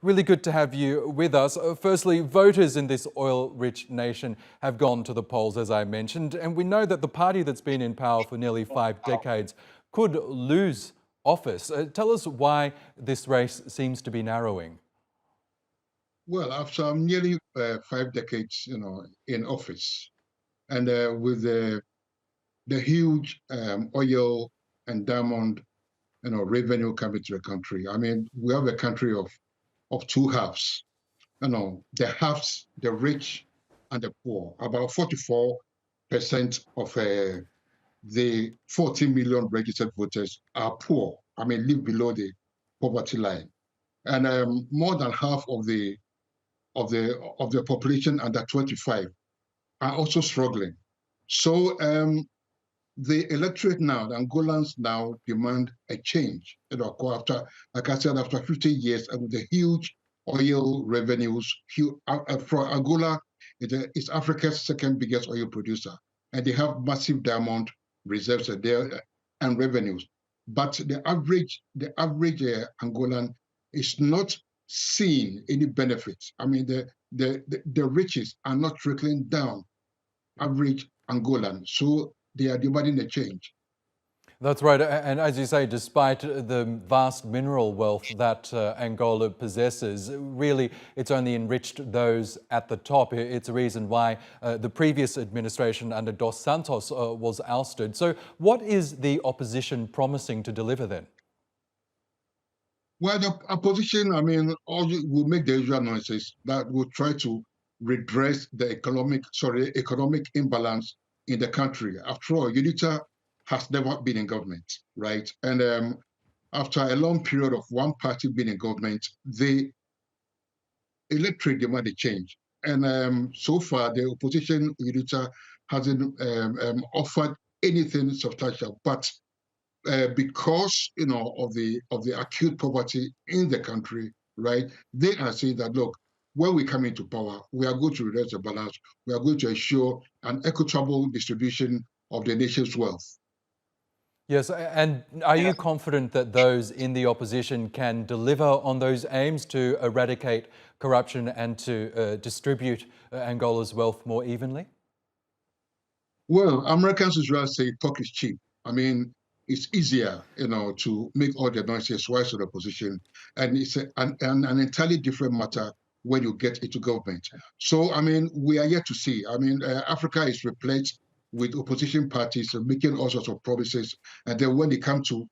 Really good to have you with us. Firstly, voters in this oil-rich nation have gone to the polls, as I mentioned, and we know that the party that's been in power for nearly 5 decades could lose office. Tell us why this race seems to be narrowing. Well, after nearly 5 decades, in office, and with the huge oil and diamond, revenue coming to the country. I mean, we have a country of two halves. The halves, the rich and the poor. About 44% of the 40 million registered voters are poor. I mean, live below the poverty line, and more than half of the population under 25 are also struggling. So the electorate now, the Angolans now demand a change. After, like I said, after 50 years and with the huge oil revenues, for Angola, it's Africa's second biggest oil producer, and they have massive diamond reserves there and revenues. But the average Angolan is not seeing any benefits. I mean, the riches are not trickling down average Angolan. So they are demanding a change. That's right. And as you say, despite the vast mineral wealth that Angola possesses, really it's only enriched those at the top. It's a reason why the previous administration under Dos Santos was ousted. So what is the opposition promising to deliver then? Well, the opposition, I mean, will make the usual noises that will try to redress the economic imbalance in the country. After all, Unita has never been in government, right? And after a long period of one party being in government, the electorate demand a change. And so far, the opposition, Unita, hasn't offered anything substantial. But because of the acute poverty in the country, right? They are saying that, look, when we come into power, we are going to redress the balance. We are going to ensure an equitable distribution of the nation's wealth. Yes, and are you confident that those in the opposition can deliver on those aims to eradicate corruption and to distribute Angola's wealth more evenly? Well, Americans usually say talk is cheap. I mean, it's easier, to make all the noises while to the opposition, and it's an entirely different matter when you get into government. So, I mean, we are yet to see. I mean, Africa is replete with opposition parties making all sorts of promises, and then when they come to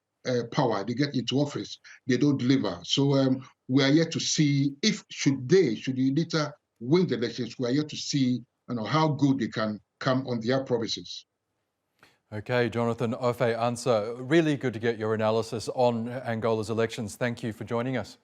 power, they get into office, they don't deliver. So, we are yet to see should Unita win the elections, we are yet to see, how good they can come on their promises. Okay, Jonathan Offei-Ansah, really good to get your analysis on Angola's elections. Thank you for joining us.